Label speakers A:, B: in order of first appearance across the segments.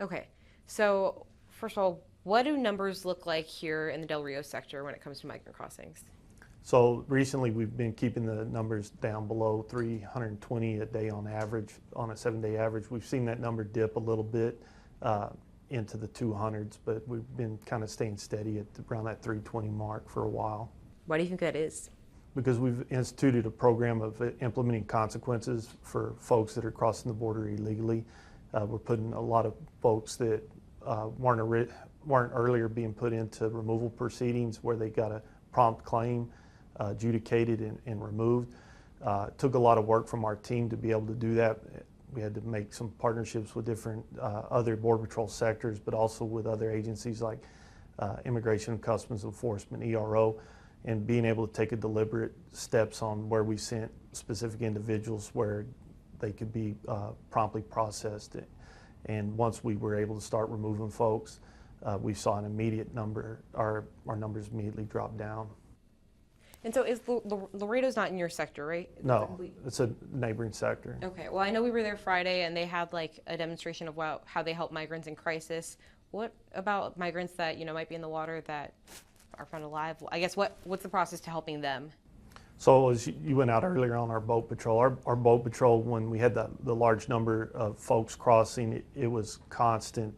A: Okay, so first of all, what do numbers look like here in the Del Rio sector when it comes to migrant crossings?
B: So recently we've been keeping the numbers down below 320 a day on average, on a 7-day average. We've seen that number dip a little bit into the 200s, but we've been kind of staying steady at around that 320 mark for a while.
A: Why do you think that is?
B: Because we've instituted a program of implementing consequences for folks that are crossing the border illegally. We're putting a lot of folks that weren't earlier being put into removal proceedings where they got a prompt claim adjudicated and removed. It took a lot of work from our team to be able to do that. We had to make some partnerships with different other Border Patrol sectors, but also with other agencies like Immigration and Customs Enforcement, ERO, and being able to take a deliberate steps on where we sent specific individuals where they could be promptly processed. And once we were able to start removing folks, we saw an immediate number, our numbers immediately dropped down.
A: And so is Laredo's not in your sector, right?
B: No, it's a neighboring sector.
A: Okay, well, I know we were there Friday and they had like a demonstration of how they help migrants in crisis. What about migrants that, might be in the water that are found alive? I guess what's the process to helping them?
B: So as you went out earlier on our boat patrol, our boat patrol, when we had the large number of folks crossing, it was constant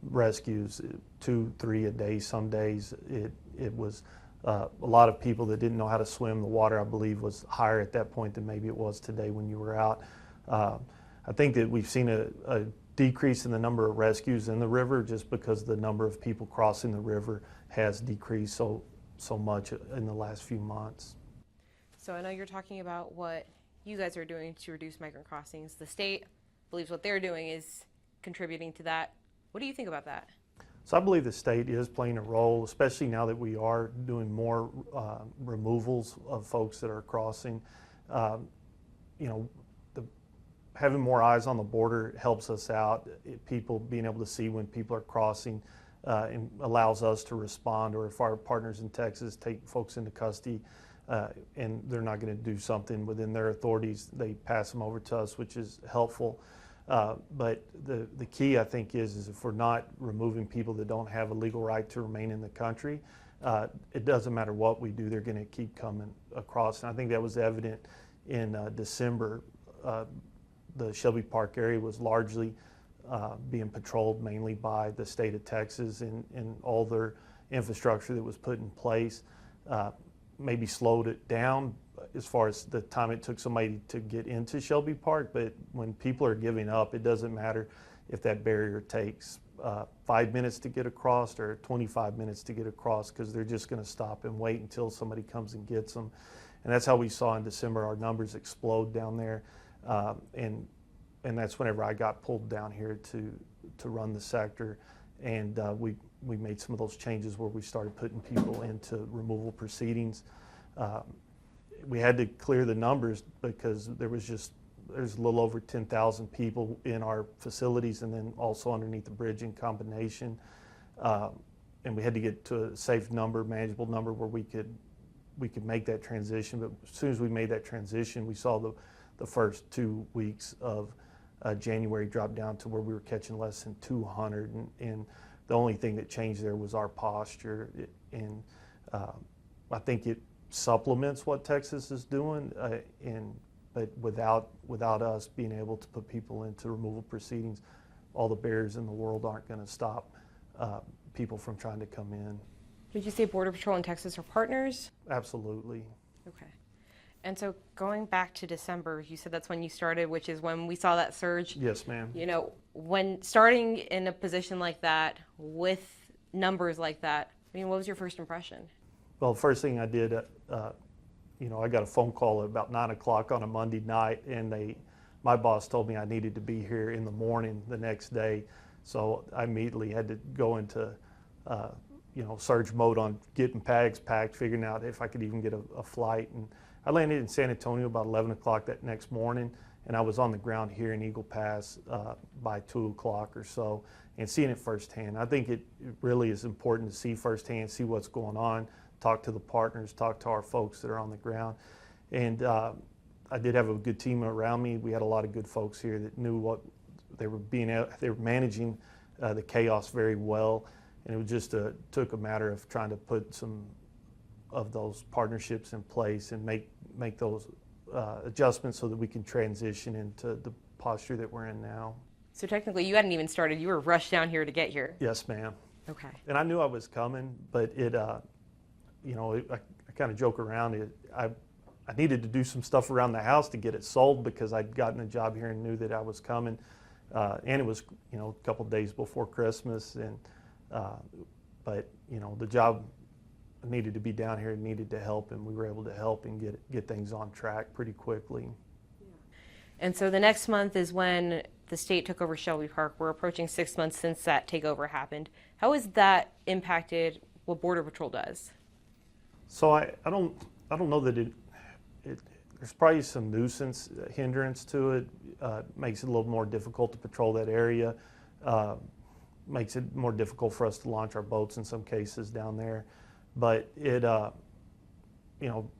B: rescues, 2, 3 a day. Some days it was a lot of people that didn't know how to swim. The water, I believe, was higher at that point than maybe it was today when you were out. I think that we've seen a decrease in the number of rescues in the river just because the number of people crossing the river has decreased so much in the last few months.
A: So I know you're talking about what you guys are doing to reduce migrant crossings. The state believes what they're doing is contributing to that. What do you think about that?
B: So I believe the state is playing a role, especially now that we are doing more removals of folks that are crossing. Having more eyes on the border helps us out. People being able to see when people are crossing and allows us to respond, or if our partners in Texas take folks into custody and they're not going to do something within their authorities, they pass them over to us, which is helpful. But the key, I think, is if we're not removing people that don't have a legal right to remain in the country, it doesn't matter what we do, they're going to keep coming across. And I think that was evident in December. The Shelby Park area was largely being patrolled mainly by the state of Texas, and all their infrastructure that was put in place maybe slowed it down as far as the time it took somebody to get into Shelby Park. But when people are giving up, it doesn't matter if that barrier takes 5 minutes to get across or 25 minutes to get across, because they're just going to stop and wait until somebody comes and gets them. And that's how we saw in December our numbers explode down there. And that's whenever I got pulled down here to run the sector, and we made some of those changes where we started putting people into removal proceedings. We had to clear the numbers because there's a little over 10,000 people in our facilities, and then also underneath the bridge in combination. And we had to get to a safe number, manageable number, where we could make that transition. But as soon as we made that transition, we saw the first 2 weeks of January drop down to where we were catching less than 200, and the only thing that changed there was our posture. And I think it supplements what Texas is doing, but without us being able to put people into removal proceedings, all the barriers in the world aren't going to stop people from trying to come in.
A: Would you say Border Patrol and Texas are partners?
B: Absolutely.
A: Okay. And so going back to December, you said that's when you started, which is when we saw that surge.
B: Yes, ma'am.
A: When starting in a position like that with numbers like that, what was your first impression?
B: Well, the first thing I did, I got a phone call at about 9 o'clock on a Monday night, and my boss told me I needed to be here in the morning the next day. So I immediately had to go into surge mode on getting bags packed, figuring out if I could even get a flight. And I landed in San Antonio about 11 o'clock that next morning, and I was on the ground here in Eagle Pass by 2 o'clock or so, and seeing it firsthand. I think it really is important to see firsthand, see what's going on, talk to the partners, talk to our folks that are on the ground. And I did have a good team around me. We had a lot of good folks here that knew what they were managing the chaos very well, and it was just took a matter of trying to put some of those partnerships in place and make those adjustments so that we can transition into the posture that we're in now.
A: So technically, you hadn't even started. You were rushed down here to get here.
B: Yes, ma'am.
A: Okay.
B: And I knew I was coming, but I kind of joke around. I needed to do some stuff around the house to get it sold because I'd gotten a job here and knew that I was coming. And it was, a couple days before Christmas, but the job needed to be down here and needed to help, and we were able to help and get things on track pretty quickly.
A: And so the next month is when the state took over Shelby Park. We're approaching 6 months since that takeover happened. How has that impacted what Border Patrol does?
B: So I don't know that there's probably some nuisance hindrance to it. Makes it a little more difficult to patrol that area. Makes it more difficult for us to launch our boats in some cases down there. But it,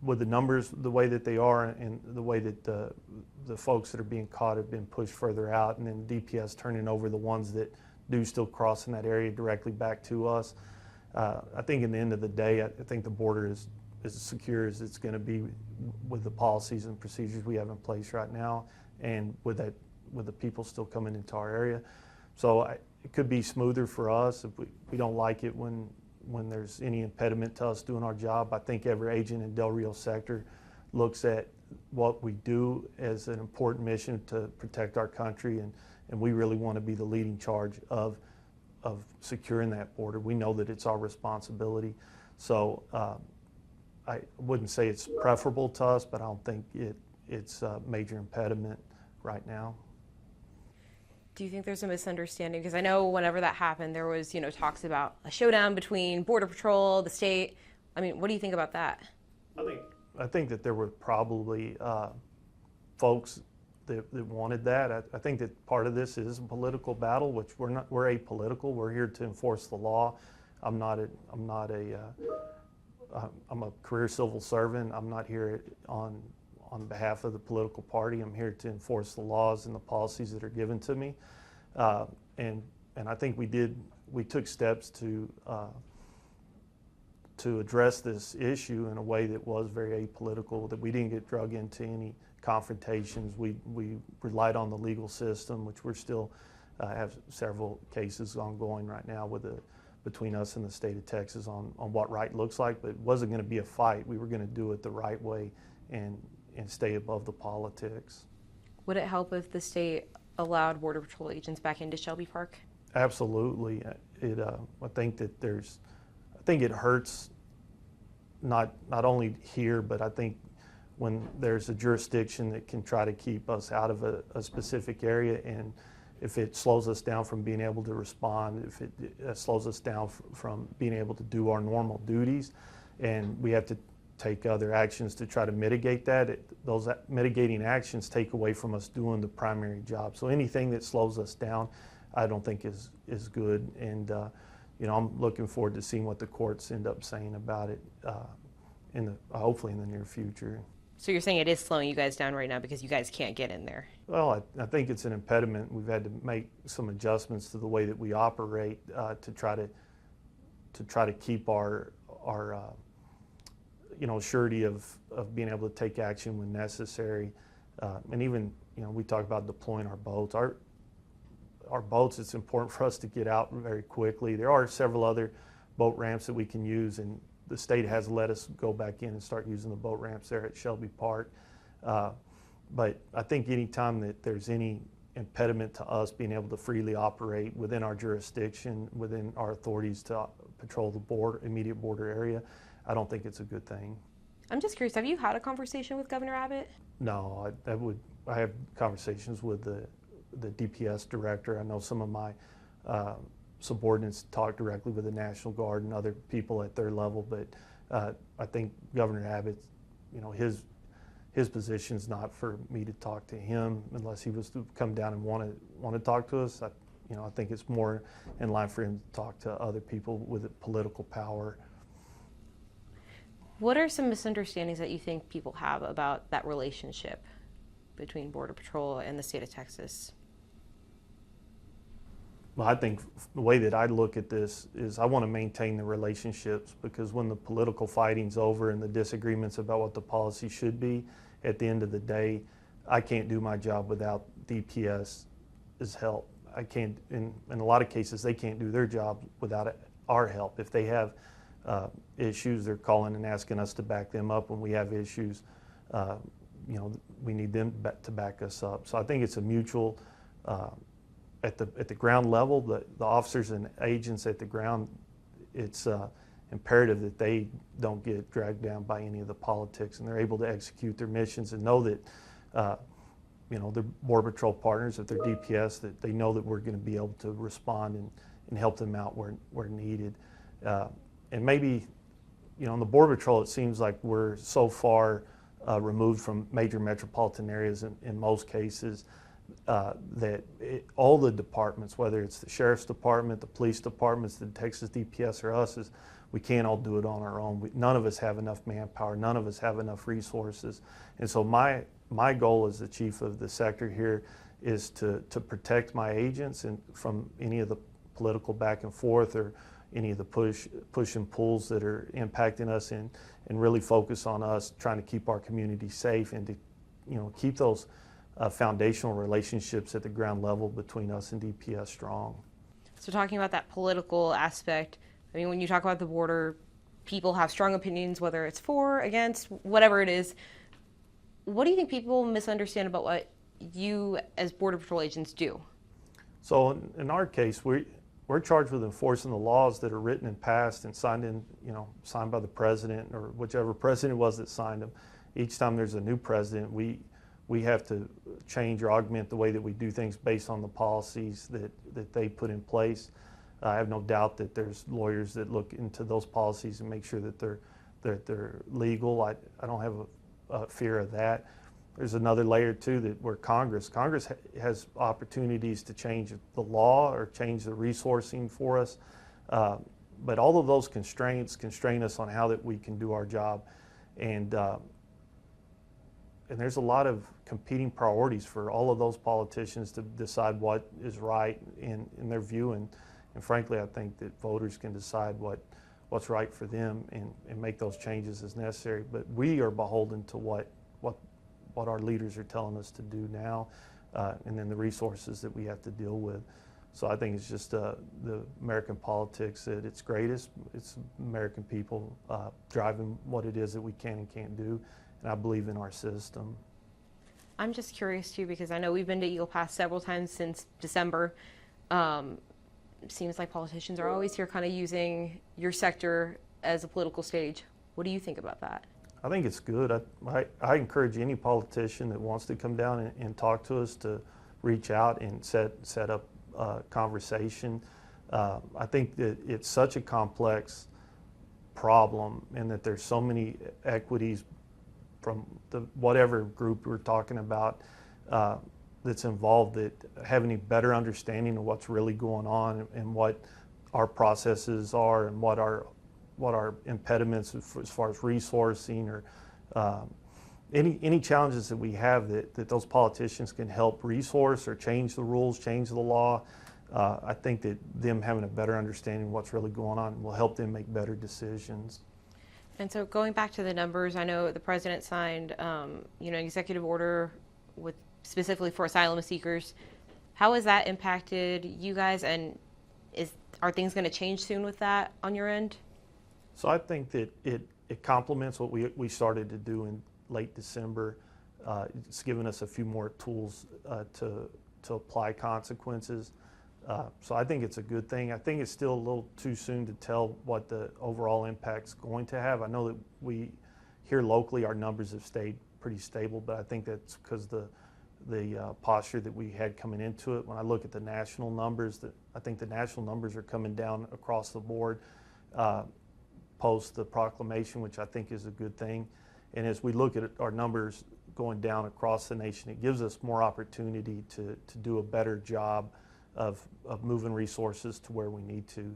B: with the numbers the way that they are and the way that the folks that are being caught have been pushed further out, and then DPS turning over the ones that do still cross in that area directly back to us. I think in the end of the day, I think the border is as secure as it's going to be with the policies and procedures we have in place right now, and with the people still coming into our area. So it could be smoother for us if we don't like it when there's any impediment to us doing our job. I think every agent in Del Rio sector looks at what we do as an important mission to protect our country, and we really want to be the leading charge of securing that border. We know that it's our responsibility. So I wouldn't say it's preferable to us, but I don't think it's a major impediment right now.
A: Do you think there's a misunderstanding? Because I know whenever that happened, there was, talks about a showdown between Border Patrol, the state. I mean, what do you think about that?
B: I think that there were probably folks that wanted that. I think that part of this is a political battle, which we're apolitical. We're here to enforce the law. I'm a career civil servant. I'm not here on behalf of the political party. I'm here to enforce the laws and the policies that are given to me. And I think we took steps to address this issue in a way that was very apolitical, that we didn't get drug into any confrontations. We relied on the legal system, which we're still have several cases ongoing right now between us and the state of Texas on what right looks like, but it wasn't going to be a fight. We were going to do it the right way and stay above the politics.
A: Would it help if the state allowed Border Patrol agents back into Shelby Park?
B: Absolutely. I think it hurts not only here, but I think when there's a jurisdiction that can try to keep us out of a specific area, and if it slows us down from being able to respond, if it slows us down from being able to do our normal duties, and we have to take other actions to try to mitigate that, those mitigating actions take away from us doing the primary job. So anything that slows us down, I don't think is good. And I'm looking forward to seeing what the courts end up saying about it hopefully in the near future.
A: So you're saying it is slowing you guys down right now because you guys can't get in there?
B: Well, I think it's an impediment. We've had to make some adjustments to the way that we operate to try to keep our surety of being able to take action when necessary. And even, we talk about deploying our boats. Our boats, it's important for us to get out very quickly. There are several other boat ramps that we can use, and the state has let us go back in and start using the boat ramps there at Shelby Park. But I think anytime that there's any impediment to us being able to freely operate within our jurisdiction, within our authorities to patrol the immediate border area, I don't think it's a good thing.
A: I'm just curious, have you had a conversation with Governor Abbott?
B: No, I have conversations with the DPS director. I know some of my subordinates talk directly with the National Guard and other people at their level, but I think Governor Abbott, his position's not for me to talk to him unless he was to come down and want to talk to us. I think it's more in line for him to talk to other people with political power.
A: What are some misunderstandings that you think people have about that relationship between Border Patrol and the state of Texas?
B: Well, I think the way that I look at this is I want to maintain the relationships, because when the political fighting's over and the disagreements about what the policy should be, at the end of the day, I can't do my job without DPS's help. I can't, in a lot of cases, they can't do their job without our help. If they have issues, they're calling and asking us to back them up. When we have issues, we need them to back us up. So I think it's a mutual, at the ground level, the officers and agents at the ground, it's imperative that they don't get dragged down by any of the politics, and they're able to execute their missions and know that their Border Patrol partners, if they're DPS, that they know that we're going to be able to respond and help them out where needed. And maybe, in the Border Patrol, it seems like we're so far removed from major metropolitan areas in most cases that all the departments, whether it's the Sheriff's Department, the police departments, the Texas DPS, or us, is we can't all do it on our own. None of us have enough manpower. None of us have enough resources. And so my goal as the chief of the sector here is to protect my agents and from any of the political back and forth or any of the push and pulls that are impacting us, and really focus on us trying to keep our community safe and to keep those foundational relationships at the ground level between us and DPS strong.
A: So talking about that political aspect, I mean, when you talk about the border, people have strong opinions, whether it's for, against, whatever it is. What do you think people misunderstand about what you as Border Patrol agents do?
B: So in our case, we're charged with enforcing the laws that are written and passed and signed by the president or whichever president it was that signed them. Each time there's a new president, we have to change or augment the way that we do things based on the policies that they put in place. I have no doubt that there's lawyers that look into those policies and make sure that they're legal. I don't have a fear of that. There's another layer too, that where Congress has opportunities to change the law or change the resourcing for us. But all of those constraints constrain us on how that we can do our job. And there's a lot of competing priorities for all of those politicians to decide what is right in their view. And frankly, I think that voters can decide what's right for them and make those changes as necessary. But we are beholden to what our leaders are telling us to do now, and then the resources that we have to deal with. So I think it's just the American politics at its greatest. It's American people driving what it is that we can and can't do, and I believe in our system.
A: I'm just curious too, because I know we've been to Eagle Pass several times since December. It seems like politicians are always here kind of using your sector as a political stage. What do you think about that?
B: I think it's good. I encourage any politician that wants to come down and talk to us to reach out and set up a conversation. I think that it's such a complex problem, and that there's so many equities from whatever group we're talking about that's involved, that having a better understanding of what's really going on and what our processes are and what our impediments as far as resourcing or any challenges that we have that those politicians can help resource or change the rules, change the law. I think that them having a better understanding of what's really going on will help them make better decisions.
A: And so going back to the numbers, I know the president signed an executive order with specifically for asylum seekers. How has that impacted you guys, and are things going to change soon with that on your end?
B: So I think that it complements what we started to do in late December. It's given us a few more tools to apply consequences. So I think it's a good thing. I think it's still a little too soon to tell what the overall impact's going to have. I know that we here locally, our numbers have stayed pretty stable, but I think that's because the posture that we had coming into it. When I look at the national numbers, I think the national numbers are coming down across the board post the proclamation, which I think is a good thing. And as we look at our numbers going down across the nation, it gives us more opportunity to do a better job of moving resources to where we need to.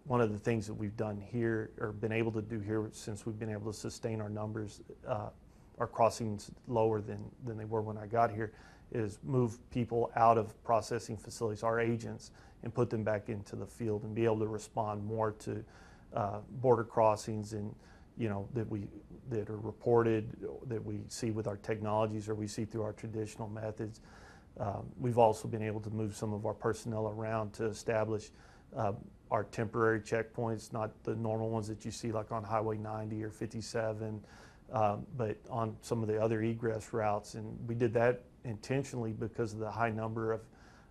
B: One of the things that we've done here, or been able to do here since we've been able to sustain our numbers, our crossings lower than they were when I got here, is move people out of processing facilities, our agents, and put them back into the field and be able to respond more to border crossings and that are reported, that we see with our technologies or we see through our traditional methods. We've also been able to move some of our personnel around to establish our temporary checkpoints, not the normal ones that you see like on Highway 90 or 57, but on some of the other egress routes. And we did that intentionally because of the high number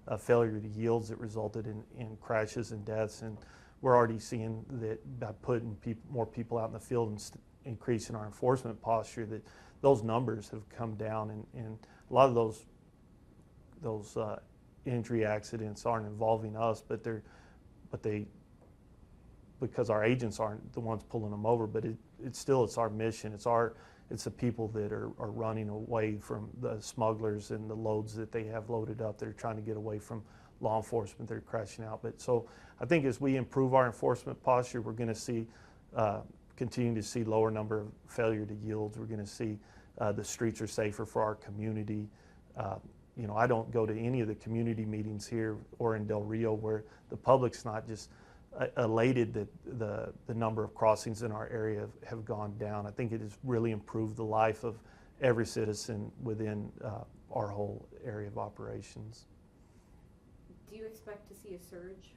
B: of failure to yields that resulted in crashes and deaths. And we're already seeing that by putting more people out in the field and increasing our enforcement posture, that those numbers have come down, and a lot of those injury accidents aren't involving us, but they because our agents aren't the ones pulling them over, but it's our mission. It's the people that are running away from the smugglers and the loads that they have loaded up. They're trying to get away from law enforcement. They're crashing out. But so I think as we improve our enforcement posture, we're going to see continue to see lower number of failure to yields. We're going to see the streets are safer for our community. I don't go to any of the community meetings here or in Del Rio where the public's not just elated that the number of crossings in our area have gone down. I think it has really improved the life of every citizen within our whole area of operations.
A: Do you expect to see a surge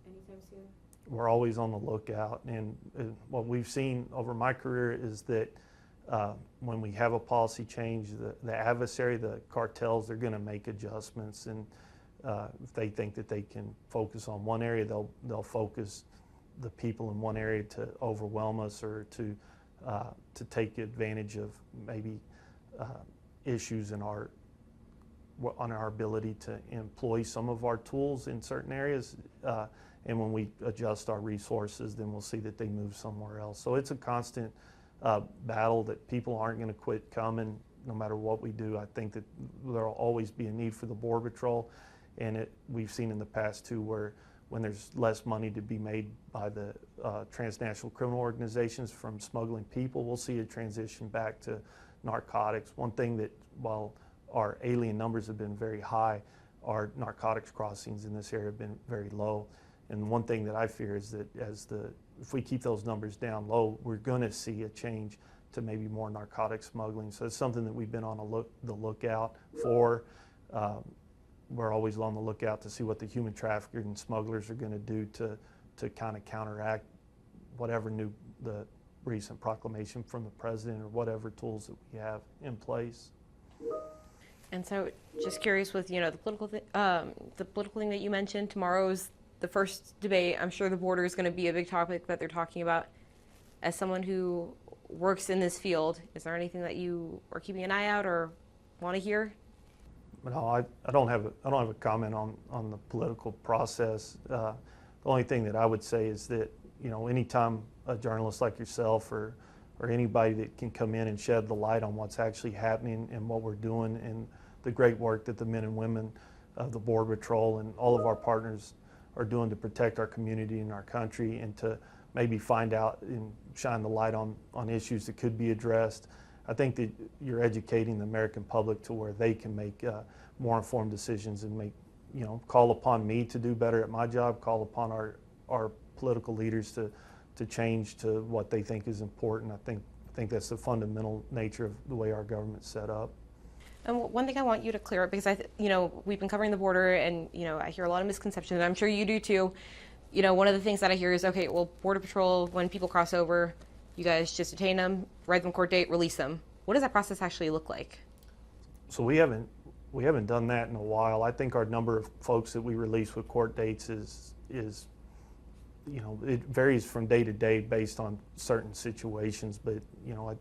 A: anytime soon?
B: We're always on the lookout, and what we've seen over my career is that when we have a policy change, the adversary, the cartels, they're going to make adjustments, and if they think that they can focus on one area, they'll focus the people in one area to overwhelm us or to take advantage of maybe issues on our ability to employ some of our tools in certain areas. And when we adjust our resources, then we'll see that they move somewhere else. So it's a constant battle that people aren't going to quit coming no matter what we do. I think that there will always be a need for the Border Patrol. And we've seen in the past too where when there's less money to be made by the transnational criminal organizations from smuggling people, we'll see a transition back to narcotics. One thing that while our alien numbers have been very high, our narcotics crossings in this area have been very low. And one thing that I fear is that if we keep those numbers down low, we're going to see a change to maybe more narcotic smuggling. So it's something that we've been on the lookout for. We're always on the lookout to see what the human traffickers and smugglers are going to do to kind of counteract whatever the recent proclamation from the president or whatever tools that we have in place.
A: And so, just curious with the political thing that you mentioned. Tomorrow's the first debate. I'm sure the border is going to be a big topic that they're talking about. As someone who works in this field, is there anything that you are keeping an eye out or want to hear?
B: No, I don't have a comment on the political process. The only thing that I would say is that anytime a journalist like yourself or anybody that can come in and shed the light on what's actually happening and what we're doing and the great work that the men and women of the Border Patrol and all of our partners are doing to protect our community and our country, and to maybe find out and shine the light on issues that could be addressed. I think that you're educating the American public to where they can make more informed decisions and call upon me to do better at my job, call upon our political leaders to change to what they think is important. I think that's the fundamental nature of the way our government's set up.
A: And one thing I want you to clear up, because we've been covering the border, and I hear a lot of misconceptions, and I'm sure you do too. One of the things that I hear is, okay, well, Border Patrol, when people cross over, you guys just detain them, write them court date, release them. What does that process actually look like?
B: So we haven't done that in a while. I think our number of folks that we release with court dates is it varies from day to day based on certain situations. But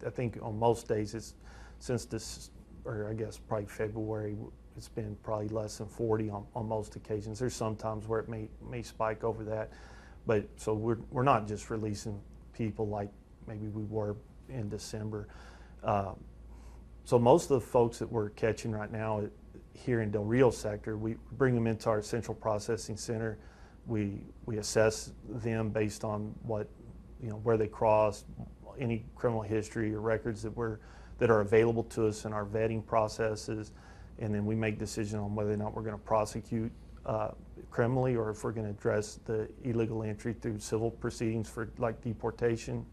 B: I think on most days it's since this, or I guess probably February, it's been probably less than 40 on most occasions. There's some times where it may spike over that, but so we're not just releasing people like maybe we were in December. So most of the folks that we're catching right now here in Del Rio sector, we bring them into our central processing center. We assess them based on what where they crossed, any criminal history or records that are available to us in our vetting processes, and then we make decisions on whether or not we're going to prosecute criminally, or if we're going to address the illegal entry through civil proceedings for like deportation.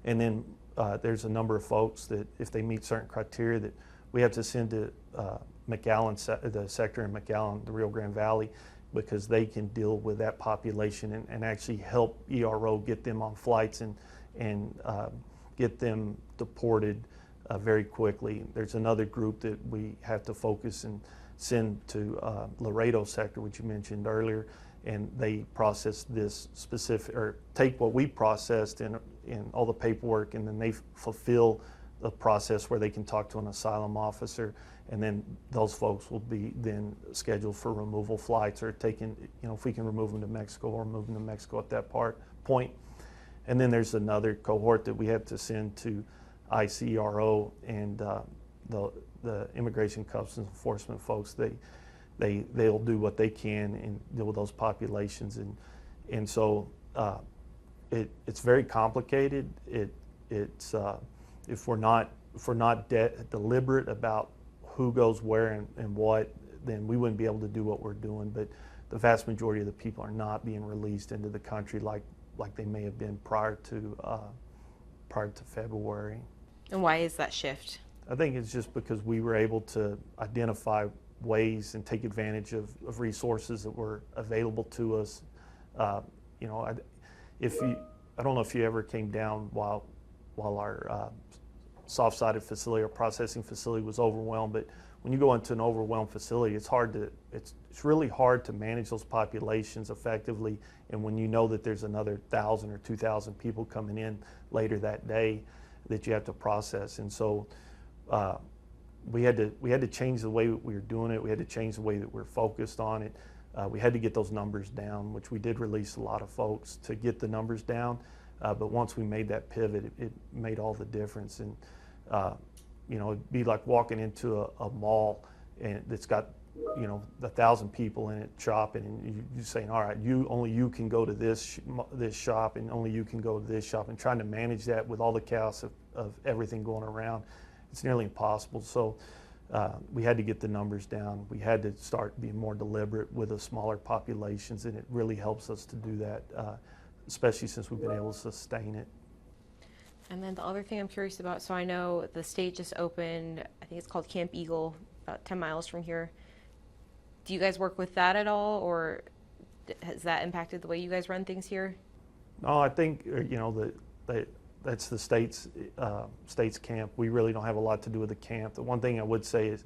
B: And then there's a number of folks that if they meet certain criteria that we have to send to McAllen, the sector in McAllen, the Rio Grande Valley, because they can deal with that population and actually help ERO get them on flights and get them deported very quickly. There's another group that we have to focus and send to Laredo sector, which you mentioned earlier, and they process this specific, or take what we processed in all the paperwork, and then they fulfill the process where they can talk to an asylum officer, and then those folks will be then scheduled for removal flights, or taken, if we can remove them to Mexico, or move them to Mexico at that point. And then there's another cohort that we have to send to ICRO and the Immigration Customs Enforcement folks. They'll do what they can and deal with those populations, and so it's very complicated. It's if we're not deliberate about who goes where and what, then we wouldn't be able to do what we're doing. But the vast majority of the people are not being released into the country like they may have been prior to February.
A: And why is that shift?
B: I think it's just because we were able to identify ways and take advantage of resources that were available to us. I don't know if you ever came down while our soft-sided facility or processing facility was overwhelmed, but when you go into an overwhelmed facility, it's really hard to manage those populations effectively. And when you know that there's another 1,000 or 2,000 people coming in later that day that you have to process, and so we had to change the way we were doing it. We had to change the way that we're focused on it. We had to get those numbers down, which we did release a lot of folks to get the numbers down. But once we made that pivot, it made all the difference. And it'd be like walking into a mall and that's got 1,000 people in it shopping, and you're saying, all right, only you can go to this shop, and only you can go to this shop, and trying to manage that with all the chaos of everything going around, it's nearly impossible. So we had to get the numbers down. We had to start being more deliberate with the smaller populations, and it really helps us to do that, especially since we've been able to sustain it.
A: And then the other thing I'm curious about, so I know the state just opened, I think it's called Camp Eagle, about 10 miles from here. Do you guys work with that at all, or has that impacted the way you guys run things here?
B: No, I think that's the state's camp. We really don't have a lot to do with the camp. The one thing I would say is,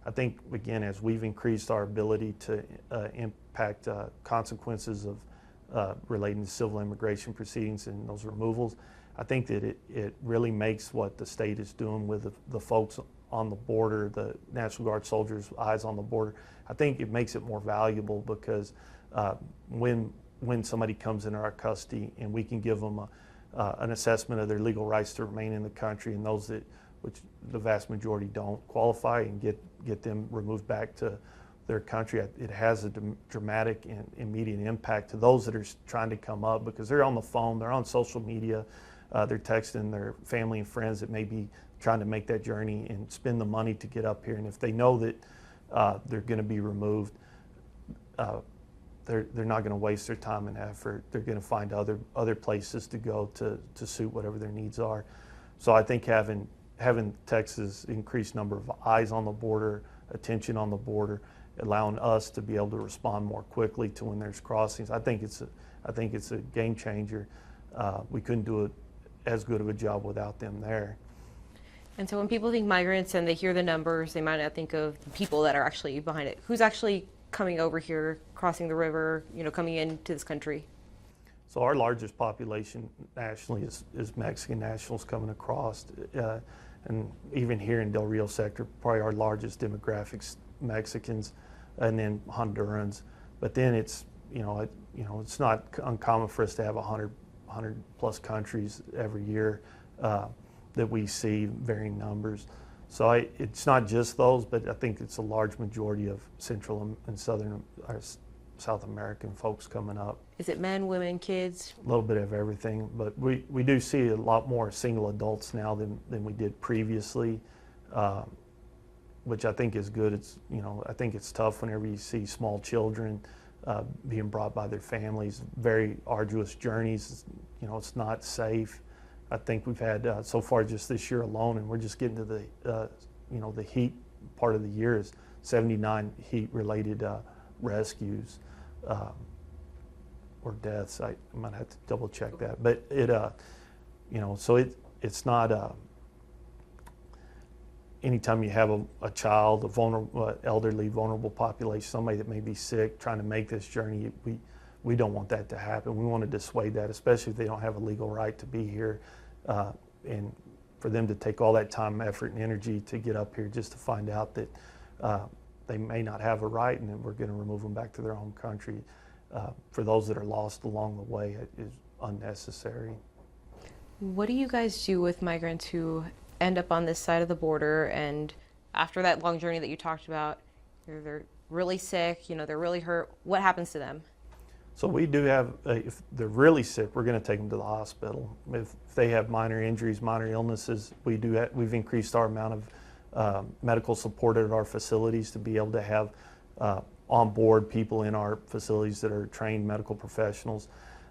B: I think again, as we've increased our ability to impact consequences of relating to civil immigration proceedings and those removals, I think that it really makes what the state is doing with the folks on the border, the National Guard soldiers' eyes on the border. I think it makes it more valuable, because when somebody comes into our custody and we can give them an assessment of their legal rights to remain in the country, and those which the vast majority don't qualify, and get them removed back to their country, it has a dramatic and immediate impact to those that are trying to come up, because they're on the phone, they're on social media, they're texting their family and friends that may be trying to make that journey and spend the money to get up here. And if they know that they're going to be removed, they're not going to waste their time and effort. They're going to find other places to go to suit whatever their needs are. So I think having Texas increased number of eyes on the border, attention on the border, allowing us to be able to respond more quickly to when there's crossings, I think it's a game changer. We couldn't do as good of a job without them there.
A: And so when people think migrants and they hear the numbers, they might not think of the people that are actually behind it. Who's actually coming over here, crossing the river, coming into this country?
B: So our largest population nationally is Mexican nationals coming across. And even here in Del Rio sector, probably our largest demographics, Mexicans, and then Hondurans. But then it's not uncommon for us to have 100 plus countries every year that we see, varying numbers. So it's not just those, but I think it's a large majority of Central and South American folks coming up.
A: Is it men, women, kids?
B: A little bit of everything, but we do see a lot more single adults now than we did previously. which I think is good. It's, I think it's tough whenever you see small children being brought by their families, very arduous journeys. It's not safe. I think we've had so far just this year alone, and we're just getting to the heat part of the year, is 79 heat-related rescues or deaths. I might have to double check that, but so it's not. Anytime you have a child, a vulnerable, elderly, vulnerable population, somebody that may be sick, trying to make this journey, we don't want that to happen. We want to dissuade that, especially if they don't have a legal right to be here, and for them to take all that time, effort, and energy to get up here just to find out that they may not have a right, and then we're going to remove them back to their home country. For those that are lost along the way, it is unnecessary.
A: What do you guys do with migrants who end up on this side of the border, and after that long journey that you talked about, they're really sick, they're really hurt? What happens to them?
B: So we do have, if they're really sick, we're going to take them to the hospital. If they have minor injuries, minor illnesses, we've increased our amount of medical support at our facilities to be able to have on board people in our facilities that are trained medical professionals,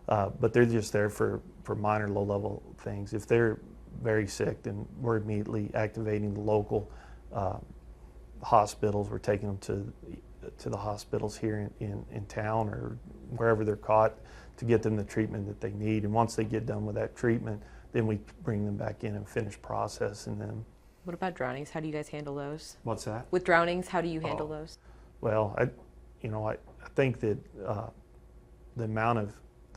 B: but they're just there for minor low-level things. If they're very sick, then we're immediately activating the local hospitals. We're taking them to the hospitals here in town or wherever they're caught to get them the treatment that they need. And once they get done with that treatment, then we bring them back in and finish processing them.
A: What about drownings? How do you guys handle those?
B: What's that?
A: With drownings, how do you handle those?
B: Well, I think that the amount of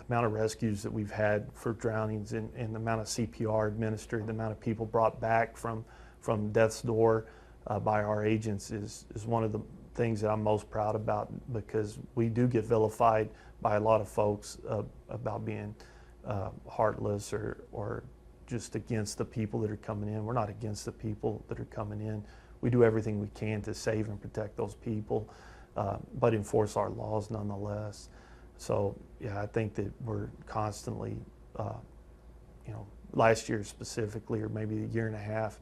B: rescues that we've had for drownings and the amount of CPR administered, the amount of people brought back from death's door by our agents is one of the things that I'm most proud about, because we do get vilified by a lot of folks about being heartless or just against the people that are coming in. We're not against the people that are coming in. We do everything we can to save and protect those people, but enforce our laws nonetheless. So yeah, I think that we're constantly, last year specifically, or maybe a year and a half,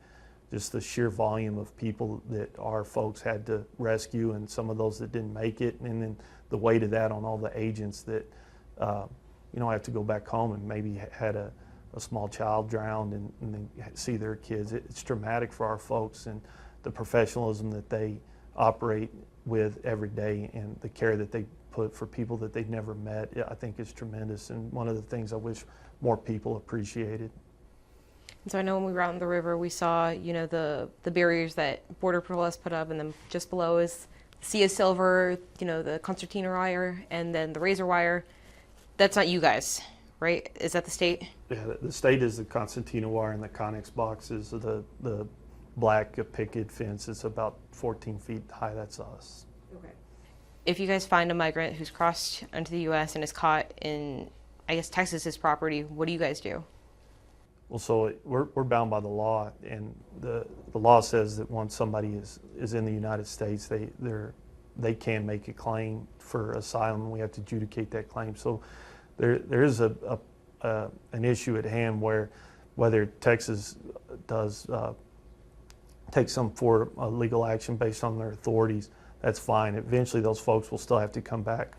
B: just the sheer volume of people that our folks had to rescue, and some of those that didn't make it, and then the weight of that on all the agents that have to go back home and maybe had a small child drowned and then see their kids. It's traumatic for our folks, and the professionalism that they operate with every day and the care that they put for people that they've never met, I think is tremendous, and one of the things I wish more people appreciated.
A: And so I know when we were out on the river, we saw, the barriers that Border Patrol has put up, and then just below is Sea of Silver, the concertina wire, and then the razor wire. That's not you guys, right? Is that the state?
B: Yeah, the state is the concertina wire, and the Connex boxes, the black picket fence is about 14 feet high. That's us.
A: Okay. If you guys find a migrant who's crossed into the U.S. and is caught in, Texas's property, what do you guys do?
B: Well, so we're bound by the law, and the law says that once somebody is in the United States, they can make a claim for asylum. We have to adjudicate that claim. So there is an issue at hand where whether Texas does take some form of legal action based on their authorities, that's fine. Eventually, those folks will still have to come back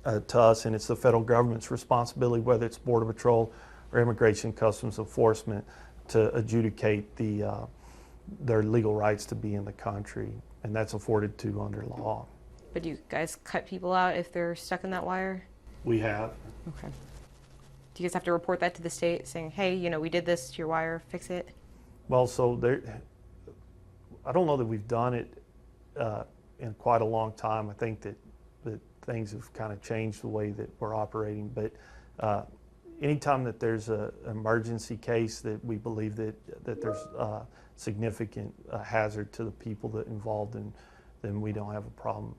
B: to us, and it's the federal government's responsibility, whether it's Border Patrol or Immigration Customs Enforcement, to adjudicate their legal rights to be in the country, and that's afforded to under law.
A: But do you guys cut people out if they're stuck in that wire?
B: We have.
A: Okay. Do you guys have to report that to the state, saying, hey, we did this to your wire, fix it?
B: Well, so I don't know that we've done it in quite a long time. I think that things have kind of changed the way that we're operating, but anytime that there's an emergency case that we believe that there's significant hazard to the people that involved, then we don't have a problem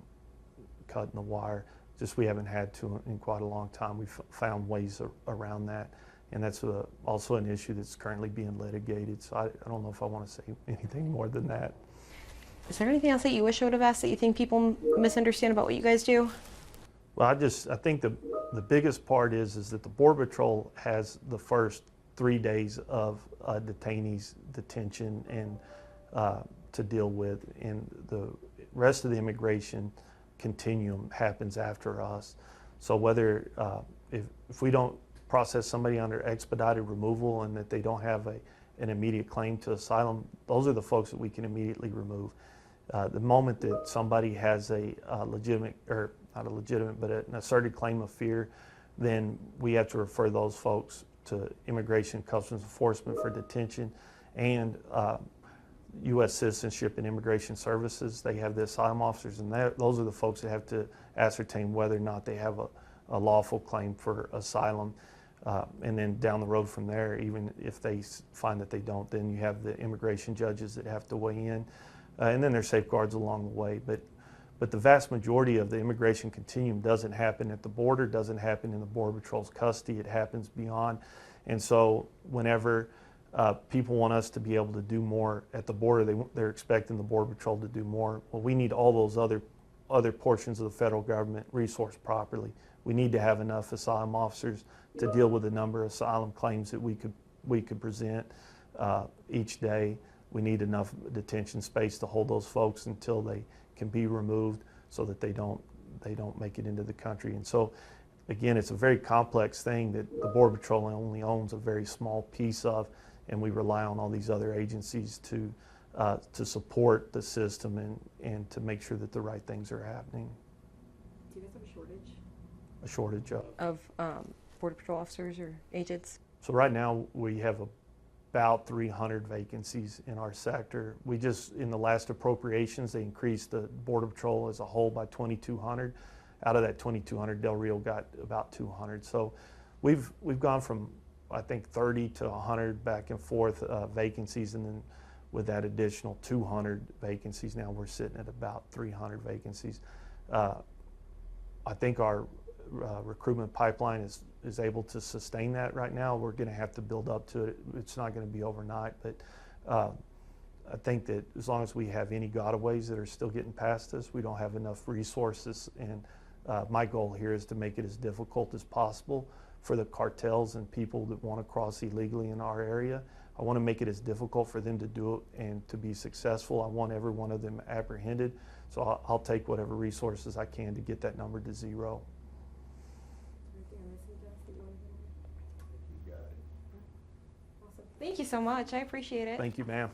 B: cutting the wire. Just we haven't had to in quite a long time. We've found ways around that, and that's also an issue that's currently being litigated. So I don't know if I want to say anything more than that.
A: Is there anything else that you wish I would have asked that you think people misunderstand about what you guys do?
B: Well, I think the biggest part is that the Border Patrol has the first 3 days of detainees detention and to deal with, and the rest of the immigration continuum happens after us. So whether if we don't process somebody under expedited removal and that they don't have an immediate claim to asylum, those are the folks that we can immediately remove. The moment that somebody has a legitimate, or not a legitimate, but an asserted claim of fear, then we have to refer those folks to Immigration Customs Enforcement for detention, and U.S. Citizenship and Immigration Services. They have the asylum officers, and those are the folks that have to ascertain whether or not they have a lawful claim for asylum. And then down the road from there, even if they find that they don't, then you have the immigration judges that have to weigh in. And then there's safeguards along the way. But the vast majority of the immigration continuum doesn't happen at the border, doesn't happen in the Border Patrol's custody, it happens beyond. And so whenever people want us to be able to do more at the border, they're expecting the Border Patrol to do more. Well, we need all those other portions of the federal government resourced properly. We need to have enough asylum officers to deal with the number of asylum claims that we could present each day. We need enough detention space to hold those folks until they can be removed, so that they don't make it into the country. And so, again, it's a very complex thing that the Border Patrol only owns a very small piece of, and we rely on all these other agencies to support the system and to make sure that the right things are happening.
C: Do you guys have a shortage?
B: A shortage
A: Of Border Patrol officers or agents?
B: So right now we have about 300 vacancies in our sector. We just, in the last appropriations, they increased the Border Patrol as a whole by 2,200. Out of that 2,200, Del Rio got about 200. So we've gone from, I think, 30 to 100 back and forth vacancies, and then with that additional 200 vacancies, now we're sitting at about 300 vacancies. I think our recruitment pipeline is able to sustain that right now. We're going to have to build up to it. It's not going to be overnight, but I think that as long as we have any gotaways that are still getting past us, we don't have enough resources. And my goal here is to make it as difficult as possible for the cartels and people that want to cross illegally in our area. I want to make it as difficult for them to do it and to be successful. I want every one of them apprehended. So I'll take whatever resources I can to get that number to zero.
A: Thank you so much. I appreciate it.
B: Thank you, ma'am.